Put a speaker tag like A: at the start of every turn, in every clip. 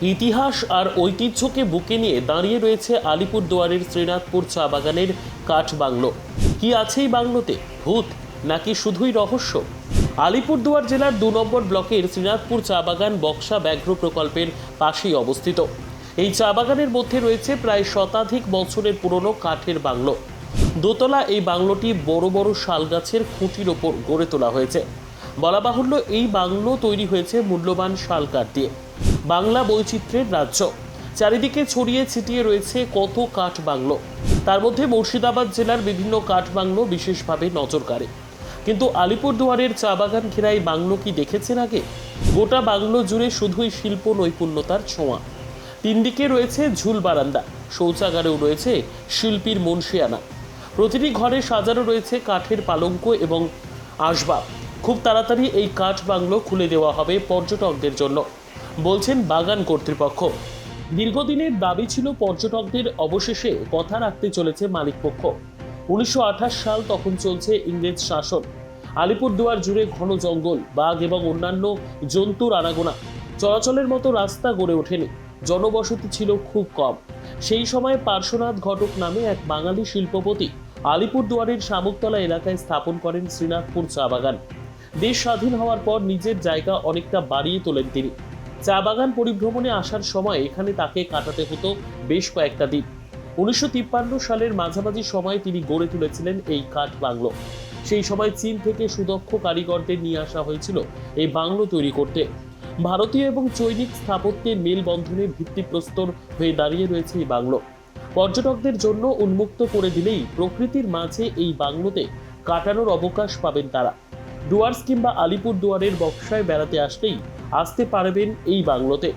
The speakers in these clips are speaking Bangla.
A: ইতিহাস আর ঐতিহ্যকে বুকে নিয়ে দাঁড়িয়ে রয়েছে আলিপুরদুয়ারের শ্রীনাথপুর চা বাগানের কাঠ বাংলো। কি আছে এই বাংলোতে? ভূত নাকি শুধুই রহস্য? আলিপুরদুয়ার জেলার ২ নম্বর ব্লকের শ্রীনাথপুর চা বাগান বক্সা ব্যাঘ্র প্রকল্পের পাশেই অবস্থিত। এই চা বাগানের মধ্যে রয়েছে প্রায় শতাধিক বছরের পুরনো কাঠের বাংলো। দোতলা এই বাংলোটি বড় বড় শাল গাছের খুঁটির ওপর গড়ে তোলা হয়েছে। বলা বাহুল্য, এই বাংলো তৈরি হয়েছে মূল্যবান শাল কাঠ দিয়ে। বাংলা বৈচিত্র্যের রাজ্য, চারিদিকে ছড়িয়ে ছিটিয়ে রয়েছে কত কাঠ বাংলো। তার মধ্যে মুর্শিদাবাদ জেলার বিভিন্ন কাঠ বাংলো বিশেষভাবে নজর কাড়ে। কিন্তু আলিপুরদুয়ারের চা বাগান ঘেরা এই বাংলো কি দেখেছেন আগে? গোটা বাংলো জুড়ে শুধুই শিল্প নৈপুণ্যতার ছোঁয়া। 3 দিকে রয়েছে ঝুল বারান্দা, শৌচাগারেও রয়েছে শিল্পীর মনসিয়ানা। প্রতিটি ঘরে সাজানো রয়েছে কাঠের পালঙ্ক এবং আসবাব। খুব তাড়াতাড়ি এই কাঠ বাংলো খুলে দেওয়া হবে পর্যটকদের জন্য, বলছেন বাগান কর্তৃপক্ষ। দীর্ঘদিনের দাবি ছিল পর্যটকদের, অবশেষে কথা রাখতে চলেছে মালিকপক্ষ। 1928 সাল, তখন চলছে ইংরেজ শাসন। আলিপুরদুয়ার জুড়ে ঘন জঙ্গল, বাঘ এবং অন্যান্য জন্তুর আনাগোনা। চলাচলের মতো রাস্তা গড়ে ওঠেনি, জনবসতি ছিল খুব কম। সেই সময় পার্শ্বনাথ ঘটক নামে এক বাঙালি শিল্পপতি আলিপুরদুয়ারের শামুকতলা এলাকায় স্থাপন করেন শ্রীনাথপুর চা বাগান। দেশ স্বাধীন হওয়ার পর নিজের জায়গা অনেকটা বাড়িয়ে তোলেন তিনি। চা বাগান পরিভ্রমণে আসার সময় এখানে তাকে কাটাতে হতো বেশ কয়েকটা দিন। 1953 সালের মাঝামাঝি সময়ে তিনি গড়ে তুলেছিলেন এই কাঠ বাংলো। সেই সময় চীন থেকে সুদক্ষ কারিগরদের নিয়ে আসা হয়েছিল এই বাংলো তৈরি করতে। ভারতীয় এবং চৈনিক স্থাপত্যের মেলবন্ধনের ভিত্তিপ্রস্তর হয়ে দাঁড়িয়ে রয়েছে এই বাংলো। পর্যটকদের জন্য উন্মুক্ত করে দিলেই প্রকৃতির মাঝে এই বাংলোতে কাটানোর অবকাশ পাবেন তারা। ডুয়ার্স কিংবা আলিপুরদুয়ারের বক্সায় বেড়াতে আসলেই আসতে পারবেন এই বাংলোতে।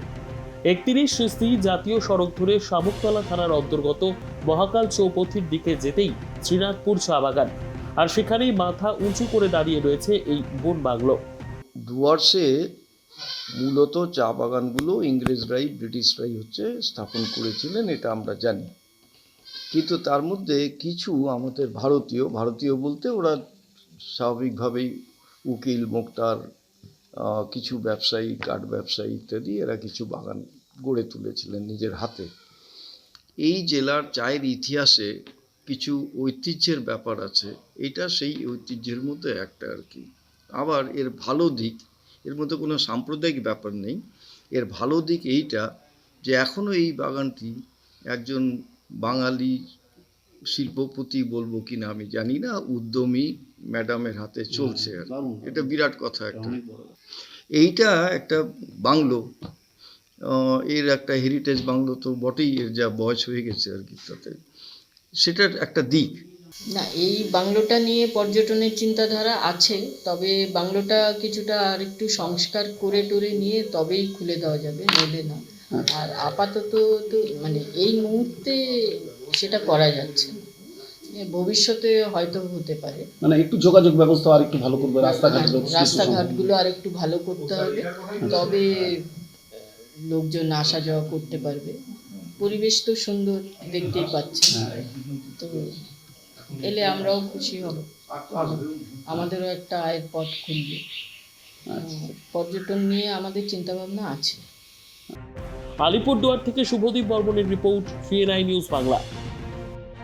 A: 31 জাতীয় সড়ক ধরে শামুকতলা থানার অন্তর্গত মহাকাল চৌপথির দিকে যেতেই শ্রীনাথপুর চা বাগান, আর সেখানেই মাথা উঁচু করে দাঁড়িয়ে রয়েছে এই বন বাংলো।
B: ডুয়ার্সে মূলত চা বাগানগুলো ইংরেজরাই ব্রিটিশরাই স্থাপন করেছিলেন, এটা আমরা জানি। কিন্তু তার মধ্যে কিছু আমাদের ভারতীয় বলতে ওরা স্বাভাবিকভাবেই উকিল, মোক্তার, কিছু ব্যবসায়ী, কাঠ ব্যবসায়ী ইত্যাদি, এরা কিছু বাগান গড়ে তুলেছিলেন নিজের হাতে। এই জেলার চায়ের ইতিহাসে কিছু ঐতিহ্যের ব্যাপার আছে, এটা সেই ঐতিহ্যের মধ্যে একটা আর কি। আবার এর ভালো দিক, এর মধ্যে কোনো সাম্প্রদায়িক ব্যাপার নেই। এর ভালো দিক এইটা যে এখনও এই বাগানটি একজন বাঙালি শিল্পপতি, বলবো কি না আমি জানি না, উদ্যমী ম্যাডামের হাতে চলছে আর এটা বিরাট কথা একটা। এইটা একটা বাংলো, এর একটা হেরিটেজ বাংলো তো বটেই, এর যা বয়স হয়ে গেছে আর কি, তাতে সেটার একটা দিক
C: না। এই বাংলোটা নিয়ে পর্যটনের চিন্তাধারা আছে, তবে বাংলোটা কিছুটা আর একটু সংস্কার করে টরে নিয়ে তবেই খুলে দেওয়া যাবে, নইলে না। আর আপাতত তো মানে এই মুহূর্তে সেটা করা যাচ্ছে না, ভবিষ্যতে হয়তো হতে পারে।
D: মানে একটু যোগাযোগ ব্যবস্থা আর একটু ভালো করবে,
C: রাস্তাঘাটগুলো আর একটু ভালো করতে হবে, তবে লোকজন আসা যাওয়া করতে পারবে। পরিবেশ তো সুন্দর, দেখতেই পাচ্ছি, তো এলে আমরাও খুশি হব, আমাদেরও একটা আয়ের পথ খুলবে। পর্যটন নিয়ে আমাদের চিন্তাভাবনা আছে।
A: আলিপুরদুয়ার থেকে শুভদীপ বর্মনের রিপোর্ট, CNI নিউজ বাংলা।